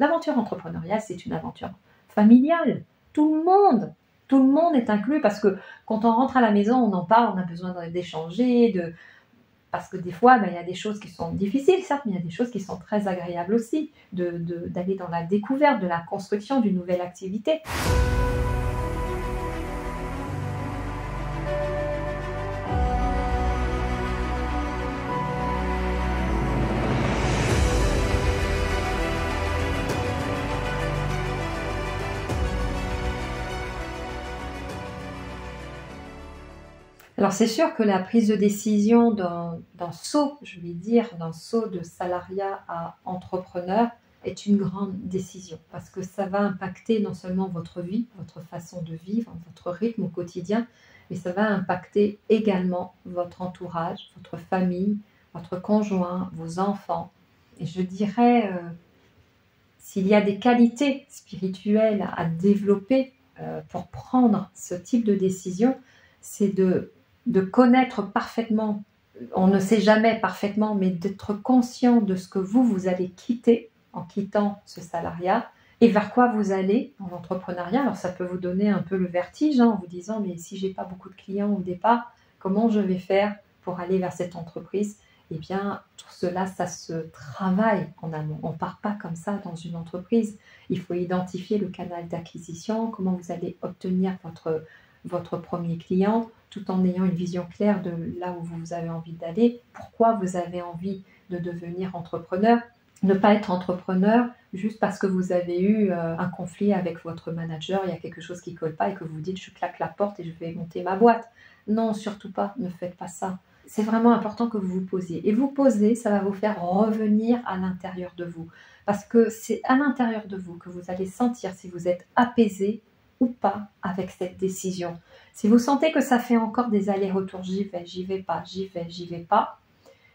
L'aventure entrepreneuriale, c'est une aventure familiale. Tout le monde est inclus parce que quand on rentre à la maison, on en parle, on a besoin d'échanger, parce que des fois, il y a des choses qui sont difficiles, certes, mais il y a des choses qui sont très agréables aussi, d'aller dans la découverte, de la construction d'une nouvelle activité. Alors c'est sûr que la prise de décision d'un saut, je vais dire, d'un saut de salariat à entrepreneur est une grande décision parce que ça va impacter non seulement votre vie, votre façon de vivre, votre rythme au quotidien, mais ça va impacter également votre entourage, votre famille, votre conjoint, vos enfants. Et je dirais, s'il y a des qualités spirituelles à développer pour prendre ce type de décision, c'est de connaître parfaitement, on ne sait jamais parfaitement, mais d'être conscient de ce que vous allez quitter en quittant ce salariat et vers quoi vous allez dans l'entrepreneuriat. Alors ça peut vous donner un peu le vertige en vous disant mais si j'ai pas beaucoup de clients au départ, comment je vais faire pour aller vers cette entreprise? Eh bien tout cela, ça se travaille en amont. On ne part pas comme ça dans une entreprise. Il faut identifier le canal d'acquisition, comment vous allez obtenir votre premier client, tout en ayant une vision claire de là où vous avez envie d'aller, pourquoi vous avez envie de devenir entrepreneur. Ne pas être entrepreneur juste parce que vous avez eu un conflit avec votre manager, il y a quelque chose qui ne colle pas et que vous vous dites je claque la porte et je vais monter ma boîte. Non, surtout pas, ne faites pas ça. C'est vraiment important que vous vous posiez. Et vous poser, ça va vous faire revenir à l'intérieur de vous. Parce que c'est à l'intérieur de vous que vous allez sentir si vous êtes apaisé ou pas avec cette décision. Si vous sentez que ça fait encore des allers-retours, j'y vais pas, j'y vais pas,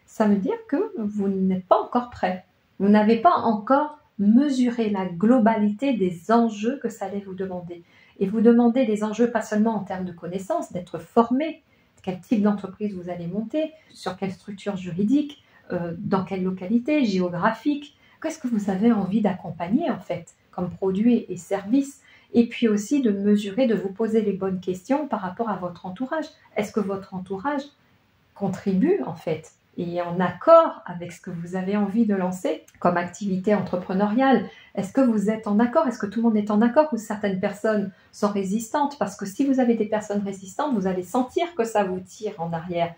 ça veut dire que vous n'êtes pas encore prêt. Vous n'avez pas encore mesuré la globalité des enjeux que ça allait vous demander. Et vous demandez des enjeux pas seulement en termes de connaissances, d'être formé, quel type d'entreprise vous allez monter, sur quelle structure juridique, dans quelle localité, géographique, qu'est-ce que vous avez envie d'accompagner en fait, comme produits et services. Et puis aussi de mesurer, de vous poser les bonnes questions par rapport à votre entourage. Est-ce que votre entourage contribue en fait et est en accord avec ce que vous avez envie de lancer comme activité entrepreneuriale? Est-ce que vous êtes en accord? Est-ce que tout le monde est en accord ou certaines personnes sont résistantes? Parce que si vous avez des personnes résistantes, vous allez sentir que ça vous tire en arrière.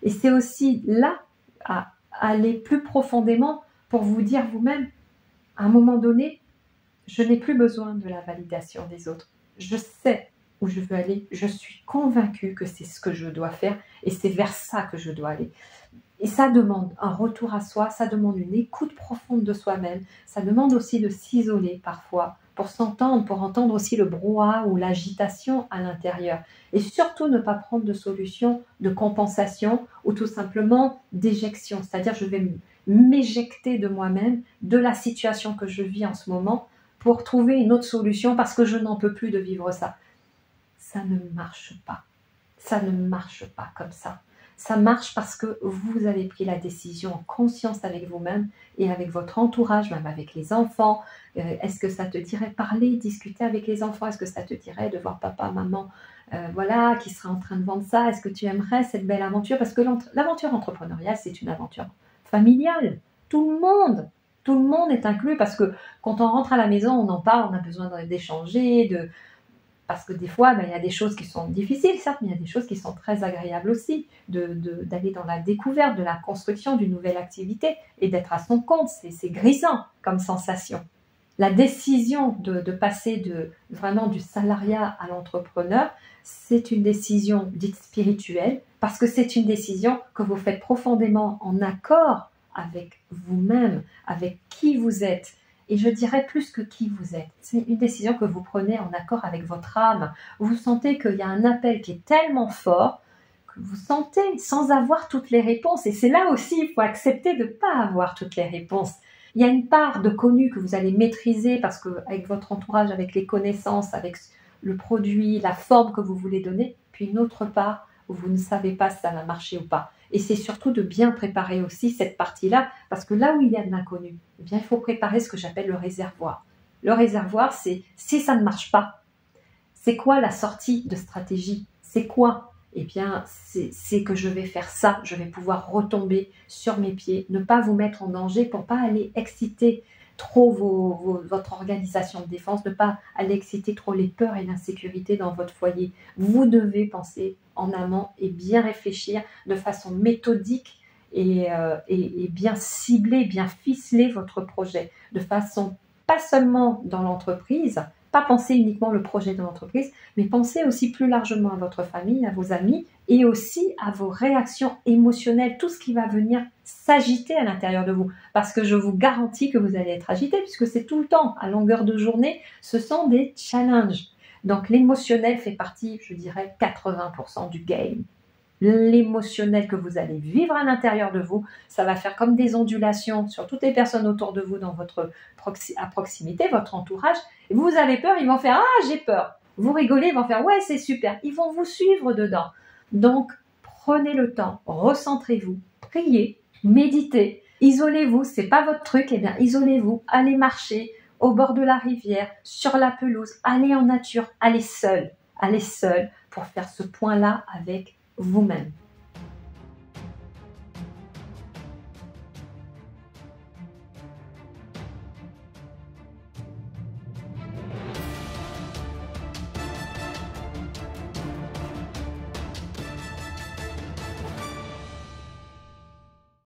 Et c'est aussi là à aller plus profondément pour vous dire vous-même, à un moment donné, je n'ai plus besoin de la validation des autres. Je sais où je veux aller. Je suis convaincue que c'est ce que je dois faire et c'est vers ça que je dois aller. Et ça demande un retour à soi, ça demande une écoute profonde de soi-même, ça demande aussi de s'isoler parfois pour s'entendre, pour entendre aussi le brouhaha ou l'agitation à l'intérieur. Et surtout ne pas prendre de solution de compensation ou tout simplement d'éjection. C'est-à-dire je vais m'éjecter de moi-même, de la situation que je vis en ce moment, pour trouver une autre solution parce que je n'en peux plus de vivre ça. Ça ne marche pas. Ça ne marche pas comme ça. Ça marche parce que vous avez pris la décision en conscience avec vous-même et avec votre entourage, même avec les enfants. Est-ce que ça te dirait parler, discuter avec les enfants? Est-ce que ça te dirait de voir papa, maman, voilà, qui sera en train de vendre ça? Est-ce que tu aimerais cette belle aventure? Parce que l'aventure entrepreneuriale, c'est une aventure familiale. Tout le monde est inclus parce que quand on rentre à la maison, on en parle, on a besoin d'échanger, parce que des fois, il y a des choses qui sont difficiles, certes, mais il y a des choses qui sont très agréables aussi, d'aller dans la découverte, de la construction d'une nouvelle activité et d'être à son compte. C'est grisant comme sensation. La décision de passer vraiment du salariat à l'entrepreneur, c'est une décision dite spirituelle parce que c'est une décision que vous faites profondément en accord avec vous-même, avec qui vous êtes. Et je dirais plus que qui vous êtes. C'est une décision que vous prenez en accord avec votre âme. Vous sentez qu'il y a un appel qui est tellement fort que vous sentez sans avoir toutes les réponses. Et c'est là aussi, il faut accepter de ne pas avoir toutes les réponses. Il y a une part de connu que vous allez maîtriser parce qu'avec votre entourage, avec les connaissances, avec le produit, la forme que vous voulez donner. Puis une autre part où vous ne savez pas si ça va marcher ou pas. Et c'est surtout de bien préparer aussi cette partie-là, parce que là où il y a de l'inconnu, eh bien, il faut préparer ce que j'appelle le réservoir. Le réservoir, c'est si ça ne marche pas, c'est quoi la sortie de stratégie? C'est quoi? Eh bien, c'est que je vais faire ça, je vais pouvoir retomber sur mes pieds, ne pas vous mettre en danger pour ne pas aller exciter trop votre organisation de défense, ne pas aller exciter trop les peurs et l'insécurité dans votre foyer. Vous devez penser en amont et bien réfléchir de façon méthodique et bien cibler, bien ficeler votre projet de façon pas seulement dans l'entreprise, pas penser uniquement le projet de l'entreprise, mais pensez aussi plus largement à votre famille, à vos amis et aussi à vos réactions émotionnelles, tout ce qui va venir s'agiter à l'intérieur de vous. Parce que je vous garantis que vous allez être agité puisque c'est tout le temps, à longueur de journée, ce sont des challenges. Donc l'émotionnel fait partie, je dirais, 80% du game. L'émotionnel que vous allez vivre à l'intérieur de vous, ça va faire comme des ondulations sur toutes les personnes autour de vous dans votre à proximité, votre entourage. Et vous avez peur, ils vont faire « Ah, j'ai peur ». Vous rigolez, ils vont faire « Ouais, c'est super ». Ils vont vous suivre dedans. Donc, prenez le temps, recentrez-vous, priez, méditez, isolez-vous. C'est pas votre truc, eh bien, isolez-vous, allez marcher au bord de la rivière, sur la pelouse, allez en nature, allez seul pour faire ce point-là avec vous-même.